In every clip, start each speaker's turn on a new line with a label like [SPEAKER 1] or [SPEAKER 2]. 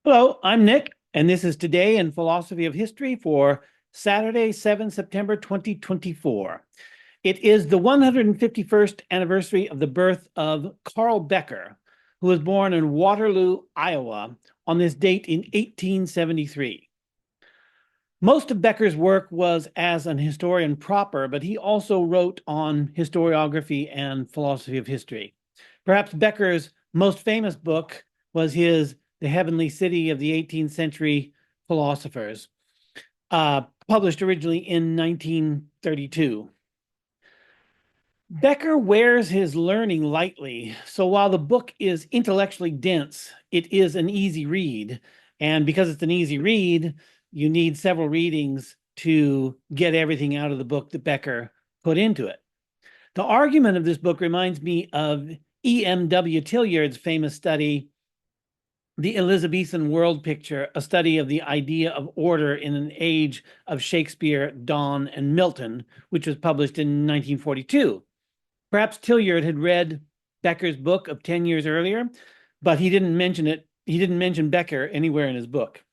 [SPEAKER 1] Hello, I'm Nick, and this is Today in Philosophy of History for Saturday, 7 September 2024. It is the 151st anniversary of the birth of Carl Becker, who was born in Waterloo, Iowa, on this date in 1873. Most of Becker's work was as an historian proper, but he also wrote on historiography and philosophy of history. Perhaps Becker's most famous book was his The Heavenly City of the 18th Century Philosophers, published originally in 1932. Becker wears his learning lightly, so while the book is intellectually dense, it is an easy read. And because it's an easy read, you need several readings to get everything out of the book that Becker put into it. The argument of this book reminds me of E.M.W. Tilliard's famous study, The Elizabethan World Picture, a study of the idea of order in an age of Shakespeare, Donne, and Milton, which was published in 1942. Perhaps Tilliard had read Becker's book of 10 years earlier, but he didn't mention it. He didn't mention Becker anywhere in his book.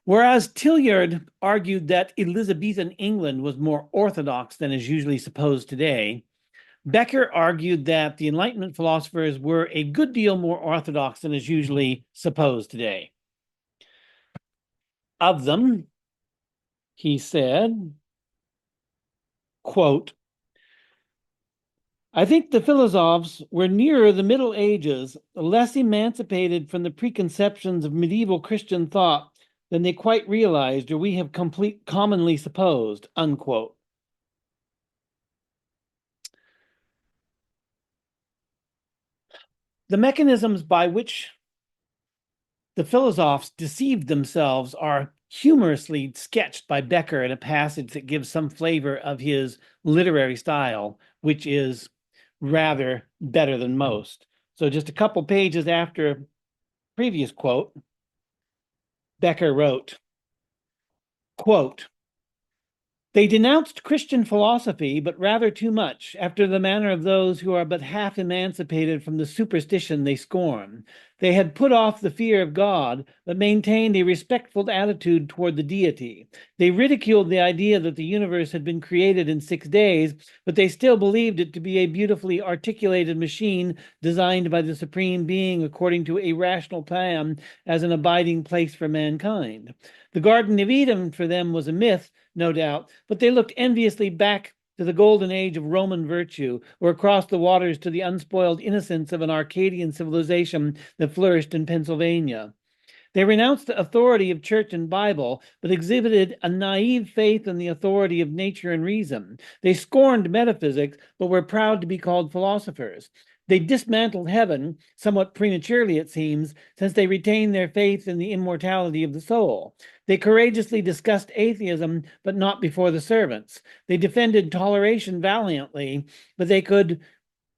[SPEAKER 1] Whereas Tilliard argued that Elizabethan England was more orthodox than is usually supposed today, Becker argued that the Enlightenment philosophers were a good deal more orthodox than is usually supposed today. Of them, he said, quote, I think the philosophers were nearer the Middle Ages, less emancipated from the preconceptions of medieval Christian thought than they quite realized or we have commonly supposed, unquote. The mechanisms by which the philosophers deceived themselves are humorously sketched by Becker in a passage that gives some flavor of his literary style, which is rather better than most. So just a couple pages after previous quote, Becker wrote, quote, they denounced Christian philosophy, but rather too much, after the manner of those who are but half emancipated from the superstition they scorn. They had put off the fear of God, but maintained a respectful attitude toward the deity. They ridiculed the idea that the universe had been created in 6 days, but they still believed it to be a beautifully articulated machine designed by the Supreme Being according to a rational plan as an abiding place for mankind. The Garden of Eden for them was a myth, no doubt, but they looked enviously back to the golden age of Roman virtue, or across the waters to the unspoiled innocence of an Arcadian civilization that flourished in Pennsylvania. They renounced the authority of church and Bible, but exhibited a naive faith in the authority of nature and reason. They scorned metaphysics, but were proud to be called philosophers. They dismantled heaven, somewhat prematurely it seems, since they retained their faith in the immortality of the soul. They courageously discussed atheism, but not before the servants. They defended toleration valiantly, but they could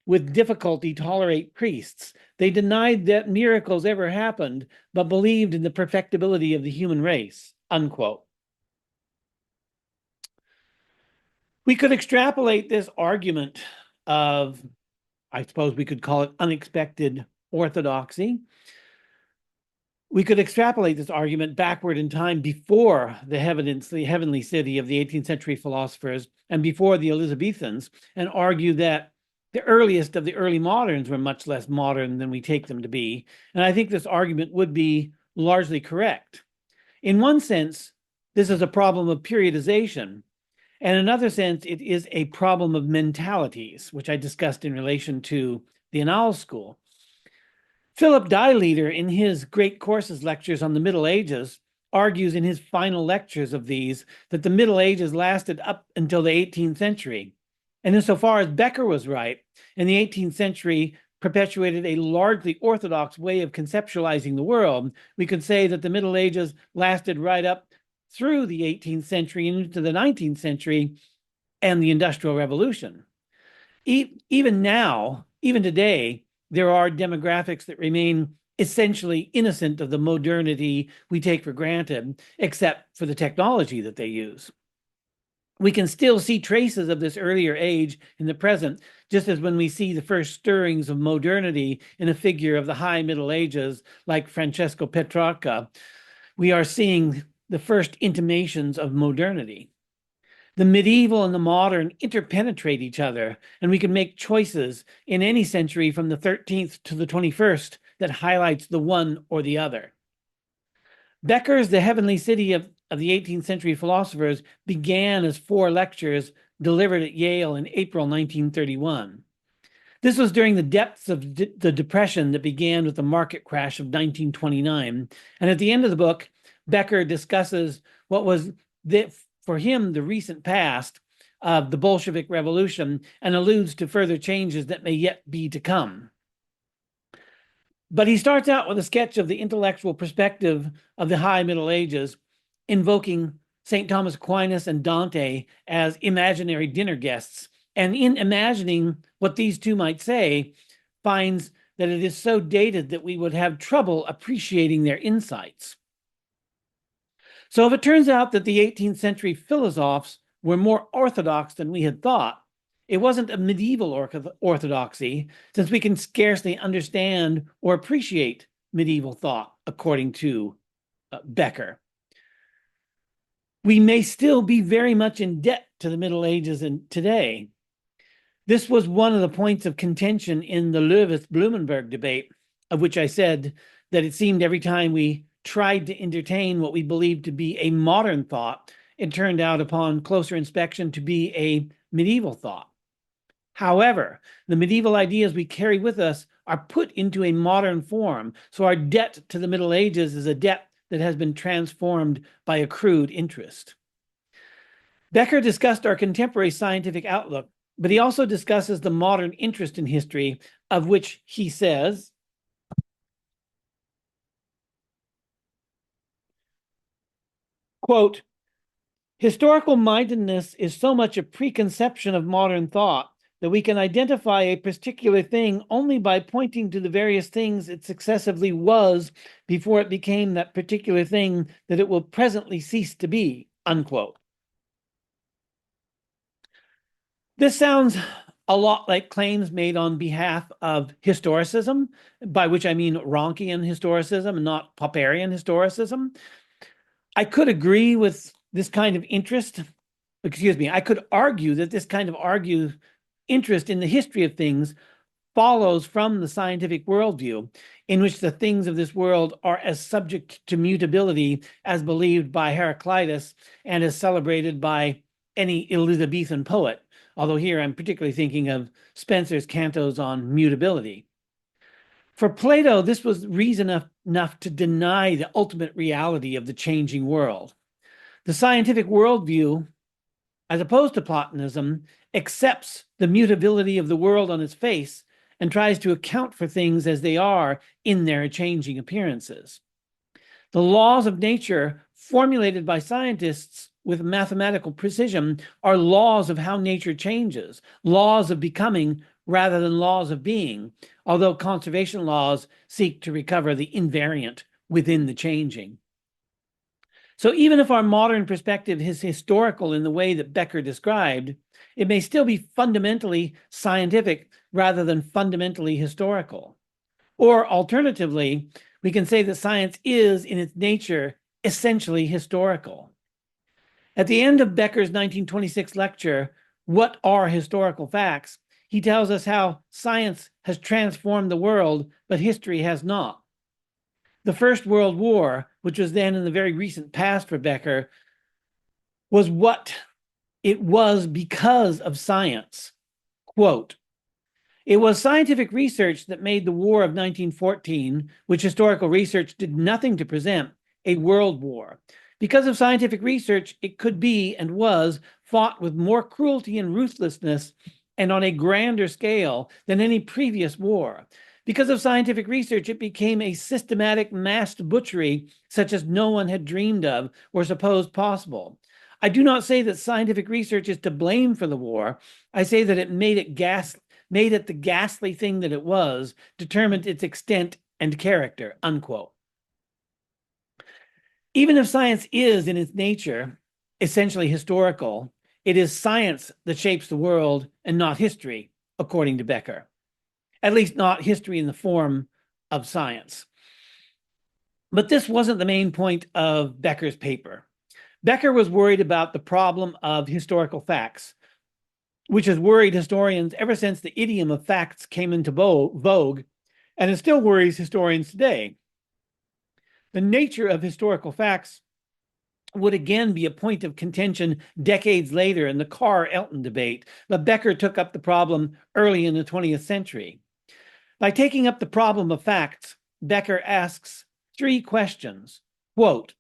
[SPEAKER 1] with difficulty tolerate priests. They denied that miracles ever happened, but believed in the perfectibility of the human race, unquote. We could extrapolate this argument of, I suppose we could call it unexpected orthodoxy. We could extrapolate this argument backward in time before the heavenly city of the 18th century philosophers and before the Elizabethans, and argue that the earliest of the early moderns were much less modern than we take them to be. And I think this argument would be largely correct. In one sense, this is a problem of periodization. And in another sense, it is a problem of mentalities, which I discussed in relation to the Annales School. Philip Dyleder, in his Great Courses lectures on the Middle Ages, argues in his final lectures of these that the Middle Ages lasted up until the 18th century. And insofar as Becker was right, and the 18th century perpetuated a largely orthodox way of conceptualizing the world, we could say that the Middle Ages lasted right up through the 18th century and into the 19th century and the Industrial Revolution. Even now, even today, there are demographics that remain essentially innocent of the modernity we take for granted, except for the technology that they use. We can still see traces of this earlier age in the present, just as when we see the first stirrings of modernity in a figure of the high Middle Ages like Francesco Petrarca, we are seeing the first intimations of modernity. The medieval and the modern interpenetrate each other, and we can make choices in any century from the 13th to the 21st that highlights the one or the other. Becker's The Heavenly City of the 18th century philosophers began as 4 lectures delivered at Yale in April 1931. This was during the depths of the Depression that began with the market crash of 1929. And at the end of the book, Becker discusses what was, for him, the recent past of the Bolshevik Revolution and alludes to further changes that may yet be to come. But he starts out with a sketch of the intellectual perspective of the High Middle Ages, invoking St. Thomas Aquinas and Dante as imaginary dinner guests. And in imagining what these two might say, finds that it is so dated that we would have trouble appreciating their insights. So if it turns out that the 18th century philosophers were more orthodox than we had thought, it wasn't a medieval orthodoxy, since we can scarcely understand or appreciate medieval thought, according to Becker. We may still be very much in debt to the Middle Ages and today. This was one of the points of contention in the Löwith-Blumenberg debate, of which I said that it seemed every time we tried to entertain what we believed to be a modern thought, it turned out upon closer inspection to be a medieval thought. However, the medieval ideas we carry with us are put into a modern form, so our debt to the Middle Ages is a debt that has been transformed by accrued interest. Becker discussed our contemporary scientific outlook, but he also discusses the modern interest in history, of which he says, quote, "Historical mindedness is so much a preconception of modern thought that we can identify a particular thing only by pointing to the various things it successively was before it became that particular thing that it will presently cease to be," unquote. This sounds a lot like claims made on behalf of historicism, by which I mean Ronchian historicism and not Popperian historicism. I could agree with this kind of interest. I could argue that this kind of interest in the history of things follows from the scientific worldview, in which the things of this world are as subject to mutability as believed by Heraclitus and as celebrated by any Elizabethan poet, although here I'm particularly thinking of Spencer's cantos on mutability. For Plato, this was reason enough to deny the ultimate reality of the changing world. The scientific worldview, as opposed to Platonism, accepts the mutability of the world on its face and tries to account for things as they are in their changing appearances. The laws of nature formulated by scientists with mathematical precision are laws of how nature changes, laws of becoming rather than laws of being, although conservation laws seek to recover the invariant within the changing. So even if our modern perspective is historical in the way that Becker described, it may still be fundamentally scientific rather than fundamentally historical. Or alternatively, we can say that science is, in its nature, essentially historical. At the end of Becker's 1926 lecture, "What Are Historical Facts?" he tells us how science has transformed the world, but history has not. The First World War, which was then in the very recent past for Becker, was what it was because of science. Quote, "It was scientific research that made the War of 1914, which historical research did nothing to present, a world war. Because of scientific research, it could be and was fought with more cruelty and ruthlessness and on a grander scale than any previous war. Because of scientific research, it became a systematic massed butchery such as no one had dreamed of or supposed possible. I do not say that scientific research is to blame for the war. I say that it made it the ghastly thing that it was, determined its extent and character," unquote. Even if science is, in its nature, essentially historical, it is science that shapes the world and not history, according to Becker. At least not history in the form of science. But this wasn't the main point of Becker's paper. Becker was worried about the problem of historical facts, which has worried historians ever since the idiom of facts came into vogue, and it still worries historians today. The nature of historical facts would again be a point of contention decades later in the Carr-Elton debate, but Becker took up the problem early in the 20th century. By taking up the problem of facts, Becker asks 3 questions. Quote,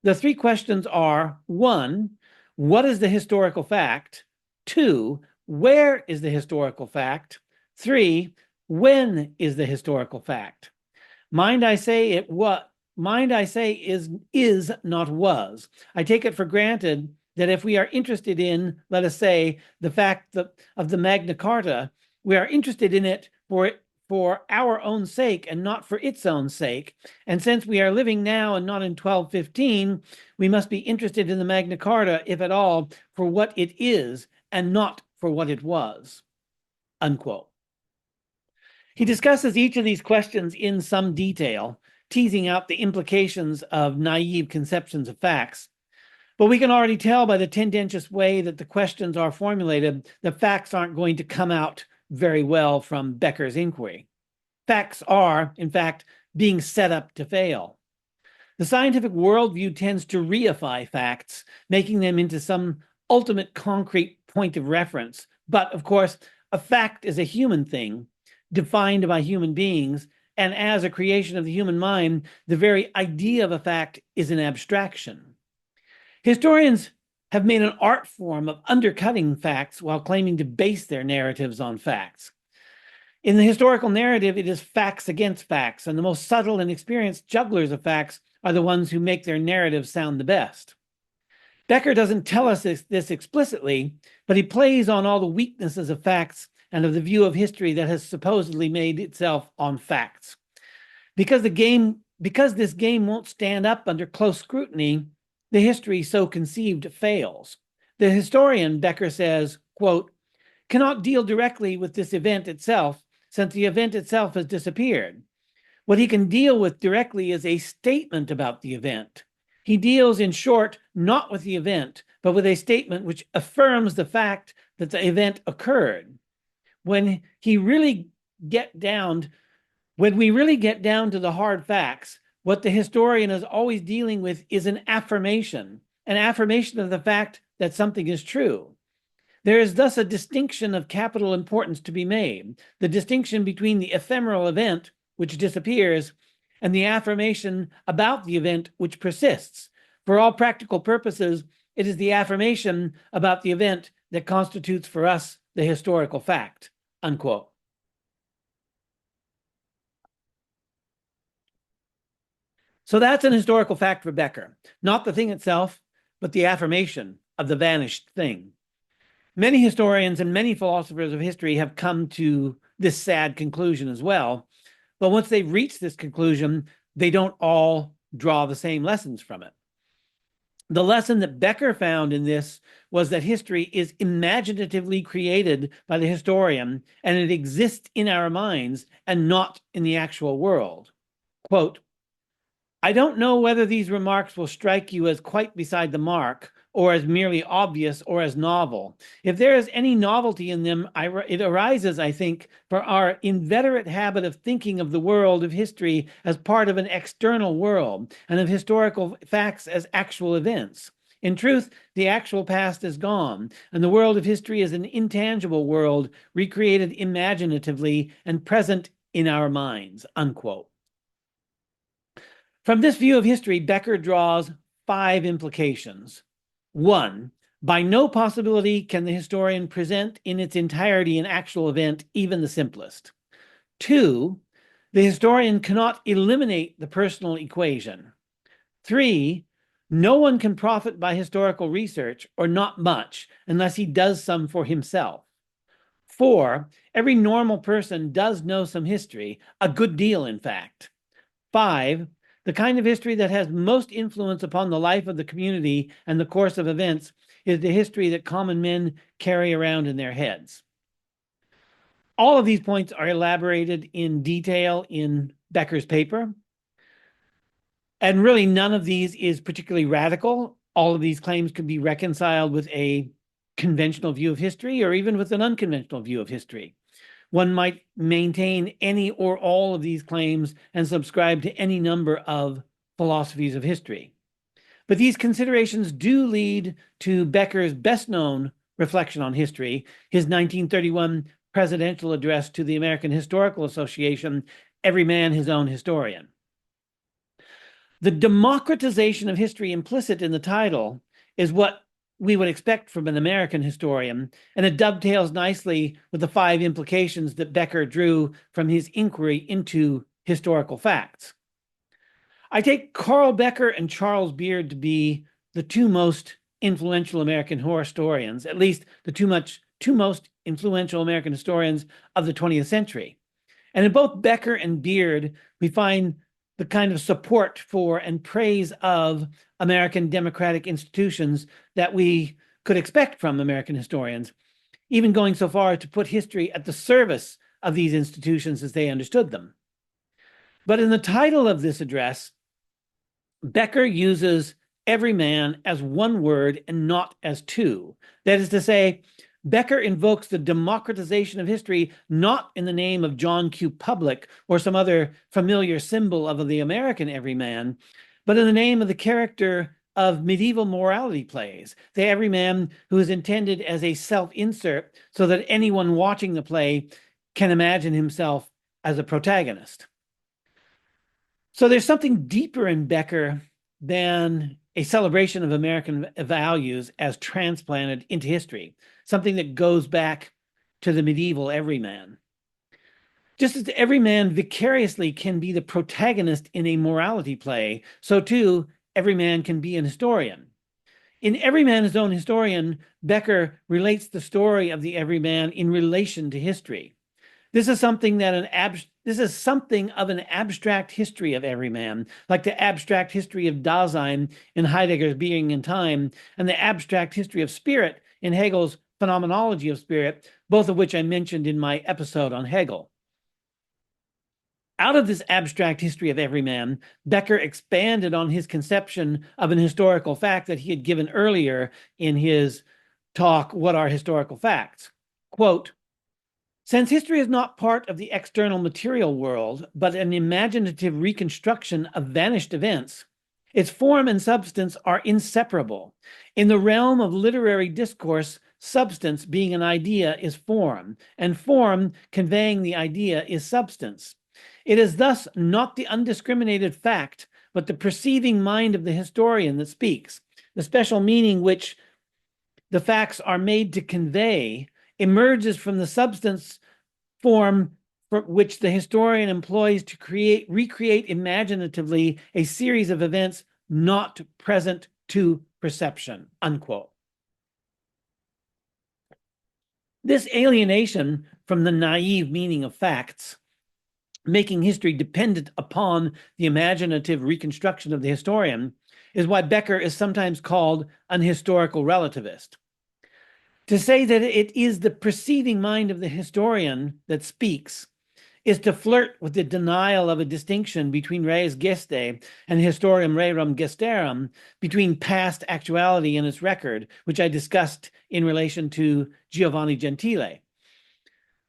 [SPEAKER 1] the 3 questions are: 1, what is the historical fact? 2, where is the historical fact? 3, when is the historical fact? Mind I say is not was. I take it for granted that if we are interested in, let us say, the fact of the Magna Carta, we are interested in it for our own sake and not for its own sake. And since we are living now and not in 1215, we must be interested in the Magna Carta, if at all, for what it is and not for what it was. Unquote. He discusses each of these questions in some detail, teasing out the implications of naive conceptions of facts. But we can already tell by the tendentious way that the questions are formulated that facts aren't going to come out very well from Becker's inquiry. Facts are, in fact, being set up to fail. The scientific worldview tends to reify facts, making them into some ultimate concrete point of reference. But, of course, a fact is a human thing, defined by human beings, and as a creation of the human mind, the very idea of a fact is an abstraction. Historians have made an art form of undercutting facts while claiming to base their narratives on facts. In the historical narrative, it is facts against facts, and the most subtle and experienced jugglers of facts are the ones who make their narratives sound the best. Becker doesn't tell us this explicitly, but he plays on all the weaknesses of facts and of the view of history that has supposedly made itself on facts. Because this game won't stand up under close scrutiny, the history so conceived fails. The historian, Becker says, quote, cannot deal directly with this event itself, since the event itself has disappeared. What he can deal with directly is a statement about the event. He deals, in short, not with the event, but with a statement which affirms the fact that the event occurred. When we really get down to the hard facts, what the historian is always dealing with is an affirmation of the fact that something is true. There is thus a distinction of capital importance to be made, the distinction between the ephemeral event, which disappears, and the affirmation about the event, which persists. For all practical purposes, it is the affirmation about the event that constitutes for us the historical fact, unquote. So that's an historical fact for Becker, not the thing itself, but the affirmation of the vanished thing. Many historians and many philosophers of history have come to this sad conclusion as well, but once they've reached this conclusion, they don't all draw the same lessons from it. The lesson that Becker found in this was that history is imaginatively created by the historian, and it exists in our minds and not in the actual world. Quote, I don't know whether these remarks will strike you as quite beside the mark, or as merely obvious, or as novel. If there is any novelty in them, it arises, I think, for our inveterate habit of thinking of the world of history as part of an external world, and of historical facts as actual events. In truth, the actual past is gone, and the world of history is an intangible world, recreated imaginatively and present in our minds, unquote. From this view of history, Becker draws 5 implications. 1, by no possibility can the historian present in its entirety an actual event, even the simplest. 2, the historian cannot eliminate the personal equation. 3, no one can profit by historical research, or not much, unless he does some for himself. 4, every normal person does know some history, a good deal, in fact. 5, the kind of history that has most influence upon the life of the community and the course of events is the history that common men carry around in their heads. All of these points are elaborated in detail in Becker's paper. And really, none of these is particularly radical. All of these claims could be reconciled with a conventional view of history or even with an unconventional view of history. One might maintain any or all of these claims and subscribe to any number of philosophies of history. But these considerations do lead to Becker's best-known reflection on history, his 1931 presidential address to the American Historical Association, Everyman His Own Historian. The democratization of history implicit in the title is what we would expect from an American historian, and it dovetails nicely with the 5 implications that Becker drew from his inquiry into historical facts. I take Carl Becker and Charles Beard to be the 2 most influential American historians, at least the 2 most influential American historians of the 20th century. And in both Becker and Beard, we find the kind of support for and praise of American democratic institutions that we could expect from American historians, even going so far as to put history at the service of these institutions as they understood them. But in the title of this address, Becker uses everyman as 1 word and not as 2. That is to say, Becker invokes the democratization of history not in the name of John Q. Public or some other familiar symbol of the American everyman, but in the name of the character of medieval morality plays, the everyman who is intended as a self-insert so that anyone watching the play can imagine himself as a protagonist. So there's something deeper in Becker than a celebration of American values as transplanted into history, something that goes back to the medieval everyman. Just as every man vicariously can be the protagonist in a morality play, so too every man can be an historian. In Everyman His Own Historian, Becker relates the story of the everyman in relation to history. This is something of an abstract history of every man, like the abstract history of Dasein in Heidegger's Being and Time, and the abstract history of spirit in Hegel's Phenomenology of Spirit, both of which I mentioned in my episode on Hegel. Out of this abstract history of every man, Becker expanded on his conception of an historical fact that he had given earlier in his talk, What Are Historical Facts? Quote, since history is not part of the external material world, but an imaginative reconstruction of vanished events, its form and substance are inseparable. In the realm of literary discourse, substance being an idea is form, and form conveying the idea is substance. It is thus not the undiscriminated fact, but the perceiving mind of the historian that speaks. The special meaning which the facts are made to convey emerges from the substance form for which the historian employs to recreate imaginatively a series of events not present to perception, unquote. This alienation from the naive meaning of facts, making history dependent upon the imaginative reconstruction of the historian, is why Becker is sometimes called an historical relativist. To say that it is the perceiving mind of the historian that speaks is to flirt with the denial of a distinction between res gestae and historiam rerum gestarum, between past actuality and its record, which I discussed in relation to Giovanni Gentile.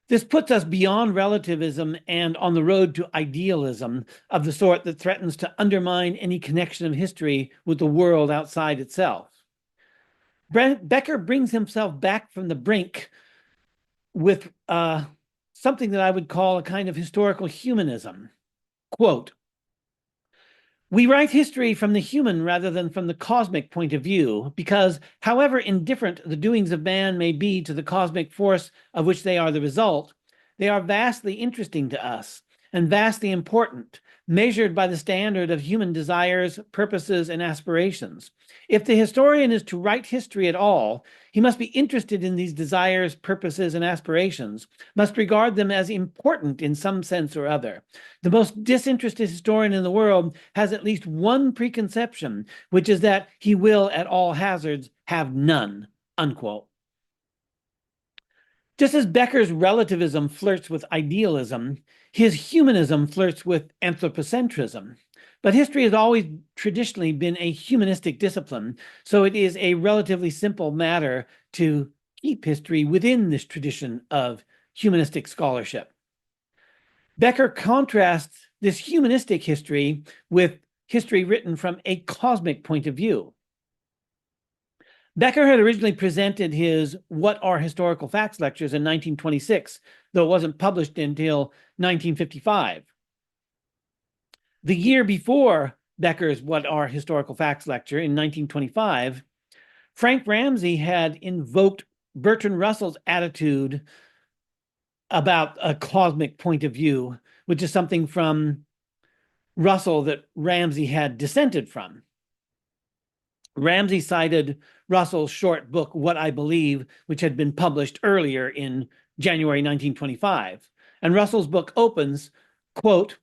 [SPEAKER 1] This puts us beyond relativism and on the road to idealism of the sort that threatens to undermine any connection of history with the world outside itself. Becker brings himself back from the brink with something that I would call a kind of historical humanism. Quote, we write history from the human rather than from the cosmic point of view, because however indifferent the doings of man may be to the cosmic force of which they are the result, they are vastly interesting to us. and vastly important, measured by the standard of human desires, purposes, and aspirations. If the historian is to write history at all, he must be interested in these desires, purposes, and aspirations, must regard them as important in some sense or other. The most disinterested historian in the world has at least one preconception, which is that he will, at all hazards, have none, unquote. Just as Becker's relativism flirts with idealism, his humanism flirts with anthropocentrism. But history has always traditionally been a humanistic discipline, so it is a relatively simple matter to keep history within this tradition of humanistic scholarship. Becker contrasts this humanistic history with history written from a cosmic point of view. Becker had originally presented his What Are Historical Facts lectures in 1926, though it wasn't published until 1955. The year before Becker's What Are Historical Facts lecture in 1925, Frank Ramsey had invoked Bertrand Russell's attitude about a cosmic point of view, which is something from Russell that Ramsey had dissented from. Ramsey cited Russell's short book, What I Believe, which had been published earlier in January 1925. And Russell's book opens, quote,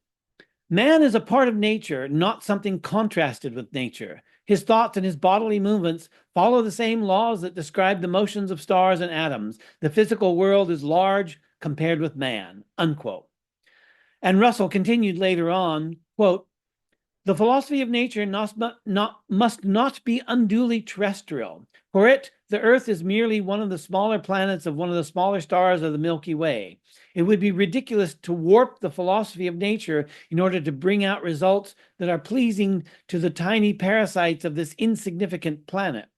[SPEAKER 1] "Man is a part of nature, not something contrasted with nature. His thoughts and his bodily movements follow the same laws that describe the motions of stars and atoms. The physical world is large compared with man," unquote. And Russell continued later on, quote, "The philosophy of nature must not be unduly terrestrial. For it, the Earth is merely one of the smaller planets of one of the smaller stars of the Milky Way. It would be ridiculous to warp the philosophy of nature in order to bring out results that are pleasing to the tiny parasites of this insignificant planet.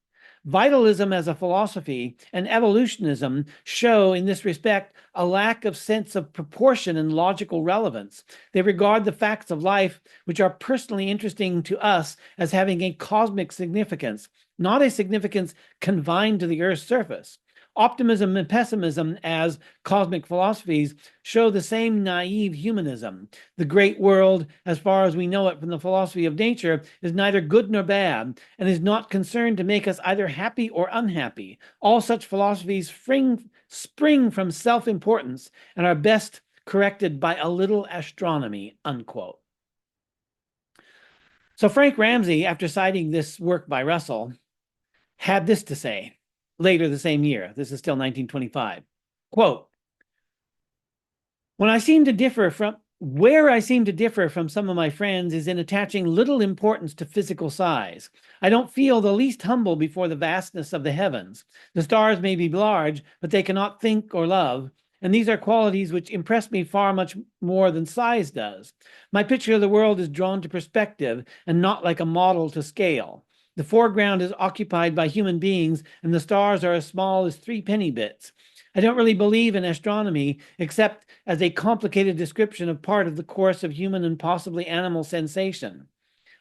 [SPEAKER 1] Vitalism as a philosophy and evolutionism show, in this respect, a lack of sense of proportion and logical relevance. They regard the facts of life, which are personally interesting to us, as having a cosmic significance, not a significance confined to the Earth's surface. Optimism and pessimism as cosmic philosophies show the same naive humanism. The great world, as far as we know it from the philosophy of nature, is neither good nor bad, and is not concerned to make us either happy or unhappy. All such philosophies spring from self-importance and are best corrected by a little astronomy," unquote. So Frank Ramsey, after citing this work by Russell, had this to say later the same year. This is still 1925. Quote, Where I seem to differ from some of my friends is in attaching little importance to physical size. I don't feel the least humble before the vastness of the heavens. The stars may be large, but they cannot think or love, and these are qualities which impress me far much more than size does. My picture of the world is drawn to perspective and not like a model to scale. The foreground is occupied by human beings, and the stars are as small as 3 penny bits. I don't really believe in astronomy, except as a complicated description of part of the course of human and possibly animal sensation.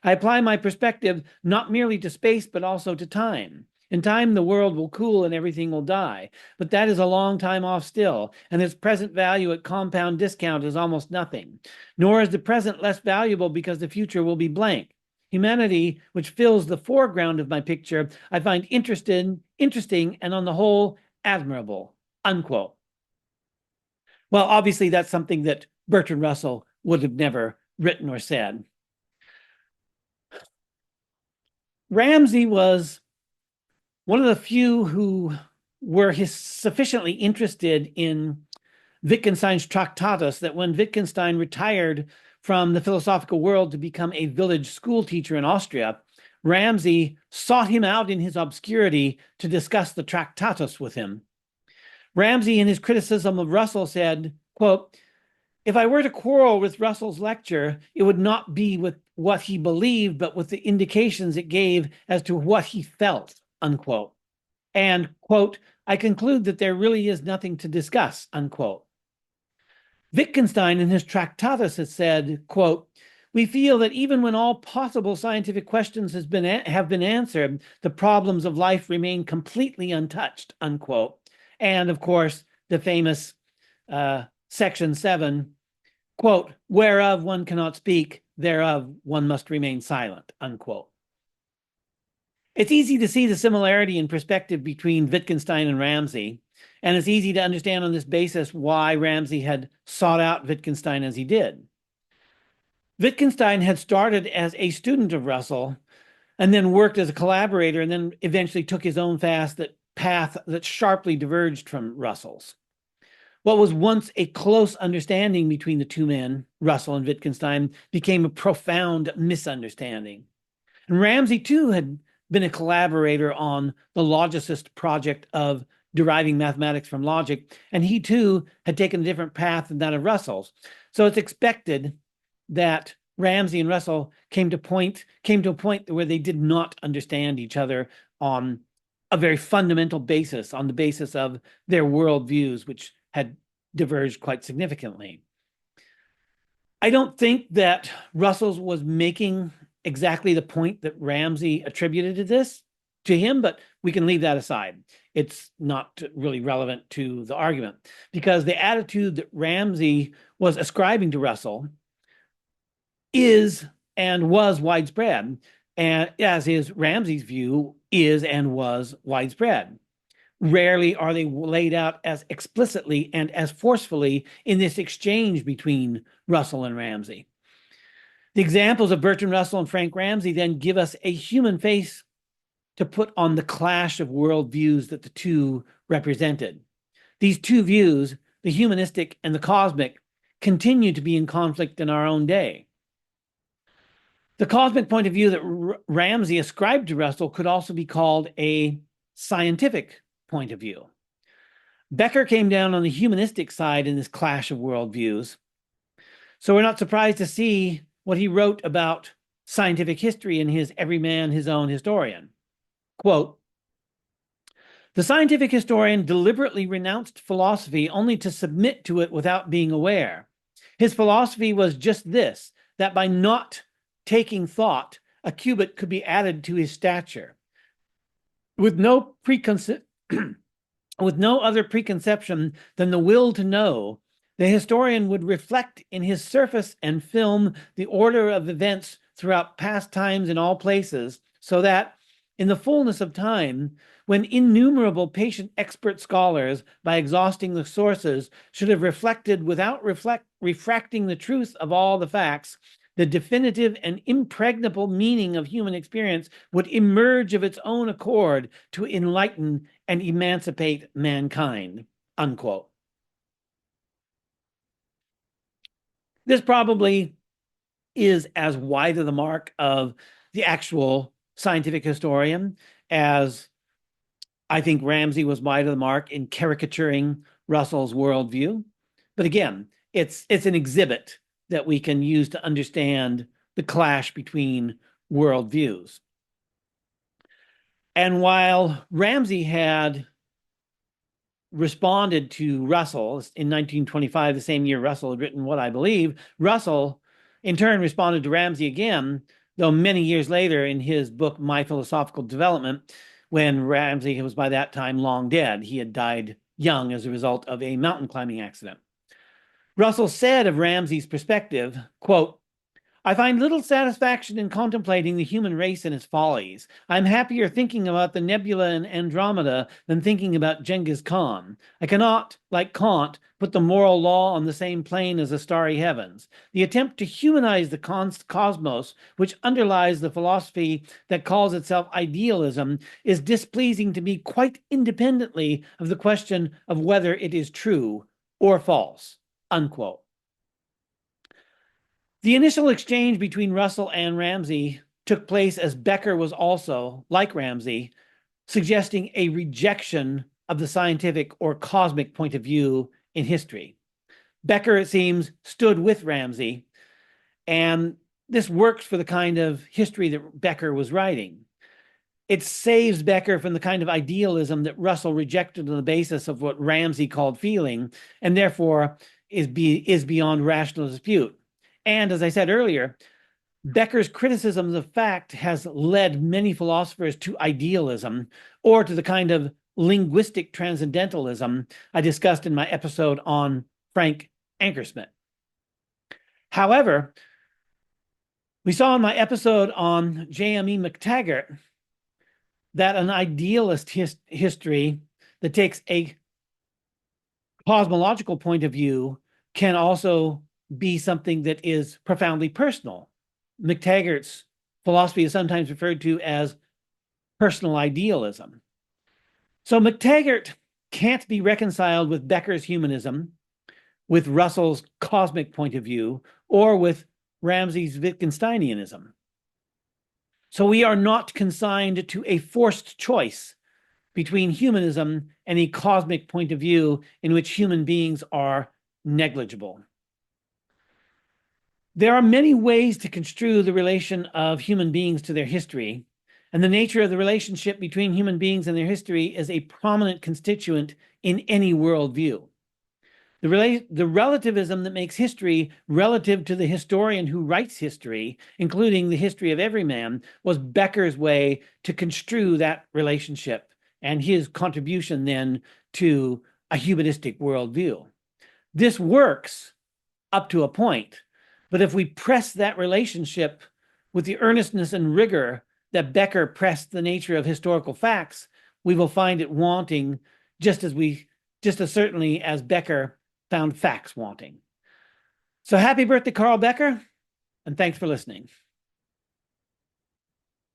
[SPEAKER 1] I apply my perspective not merely to space, but also to time. In time, the world will cool and everything will die, but that is a long time off still, and its present value at compound discount is almost nothing. Nor is the present less valuable because the future will be blank. Humanity, which fills the foreground of my picture, I find interesting, and on the whole, admirable," unquote. Well, obviously, that's something that Bertrand Russell would have never written or said. Ramsey was one of the few who were sufficiently interested in Wittgenstein's Tractatus that when Wittgenstein retired from the philosophical world to become a village school teacher in Austria, Ramsey sought him out in his obscurity to discuss the Tractatus with him. Ramsey, in his criticism of Russell, said, quote, "If I were to quarrel with Russell's lecture, it would not be with what he believed, but with the indications it gave as to what he felt," unquote. And, quote, "I conclude that there really is nothing to discuss," unquote. Wittgenstein in his Tractatus has said, quote, "We feel that even when all possible scientific questions have been answered, the problems of life remain completely untouched," unquote. And of course, the famous section 7, quote, whereof one cannot speak, thereof one must remain silent, unquote. It's easy to see the similarity in perspective between Wittgenstein and Ramsey, and it's easy to understand on this basis why Ramsey had sought out Wittgenstein as he did. Wittgenstein had started as a student of Russell and then worked as a collaborator and then eventually took his own path that sharply diverged from Russell's. What was once a close understanding between the two men, Russell and Wittgenstein, became a profound misunderstanding. And Ramsey, too, had been a collaborator on the logicist project of deriving mathematics from logic, and he, too, had taken a different path than that of Russell's. So it's expected that Ramsey and Russell came to a point where they did not understand each other on a very fundamental basis, on the basis of their worldviews, which had diverged quite significantly. I don't think that Russell was making exactly the point that Ramsey attributed to him, but we can leave that aside. It's not really relevant to the argument, because the attitude that Ramsey was ascribing to Russell is and was widespread, and as is Ramsey's view is and was widespread. Rarely are they laid out as explicitly and as forcefully in this exchange between Russell and Ramsey. The examples of Bertrand Russell and Frank Ramsey then give us a human face to put on the clash of worldviews that the two represented. These two views, the humanistic and the cosmic, continue to be in conflict in our own day. The cosmic point of view that Ramsey ascribed to Russell could also be called a scientific point of view. Becker came down on the humanistic side in this clash of worldviews. So we're not surprised to see what he wrote about scientific history in his Everyman His Own Historian. Quote, the scientific historian deliberately renounced philosophy only to submit to it without being aware. His philosophy was just this, that by not taking thought, a cubit could be added to his stature. With no other preconception than the will to know, the historian would reflect in his surface and film the order of events throughout past times in all places, so that, in the fullness of time, when innumerable patient expert scholars, by exhausting the sources, should have reflected without refracting the truth of all the facts, the definitive and impregnable meaning of human experience would emerge of its own accord to enlighten and emancipate mankind, unquote. This probably is as wide of the mark of the actual scientific historian as I think Ramsey was wide of the mark in caricaturing Russell's worldview. But again, it's an exhibit that we can use to understand the clash between worldviews. And while Ramsey had responded to Russell in 1925, the same year Russell had written What I Believe, Russell in turn responded to Ramsey again, though many years later in his book, My Philosophical Development, when Ramsey was by that time long dead. He had died young as a result of a mountain climbing accident. Russell said of Ramsey's perspective, quote, I find little satisfaction in contemplating the human race and its follies. I'm happier thinking about the nebula and Andromeda than thinking about Genghis Khan. I cannot, like Kant, put the moral law on the same plane as the starry heavens. The attempt to humanize the cosmos, which underlies the philosophy that calls itself idealism, is displeasing to me quite independently of the question of whether it is true or false, unquote. The initial exchange between Russell and Ramsey took place as Becker was also, like Ramsey, suggesting a rejection of the scientific or cosmic point of view in history. Becker, it seems, stood with Ramsey, and this works for the kind of history that Becker was writing. It saves Becker from the kind of idealism that Russell rejected on the basis of what Ramsey called feeling, and therefore is beyond rational dispute. And as I said earlier, Becker's criticism of fact has led many philosophers to idealism or to the kind of linguistic transcendentalism I discussed in my episode on Frank Ankersmit. However, we saw in my episode on J.M.E. McTaggart that an idealist history that takes a cosmological point of view can also be something that is profoundly personal. McTaggart's philosophy is sometimes referred to as personal idealism. So McTaggart can't be reconciled with Becker's humanism, with Russell's cosmic point of view, or with Ramsey's Wittgensteinianism. So we are not consigned to a forced choice between humanism and a cosmic point of view in which human beings are negligible. There are many ways to construe the relation of human beings to their history, and the nature of the relationship between human beings and their history is a prominent constituent in any worldview. The relativism that makes history relative to the historian who writes history, including the history of Everyman, was Becker's way to construe that relationship and his contribution then to a humanistic worldview. This works up to a point, but if we press that relationship with the earnestness and rigor that Becker pressed the nature of historical facts, we will find it wanting just as certainly as Becker found facts wanting. So happy birthday, Carl Becker, and thanks for listening.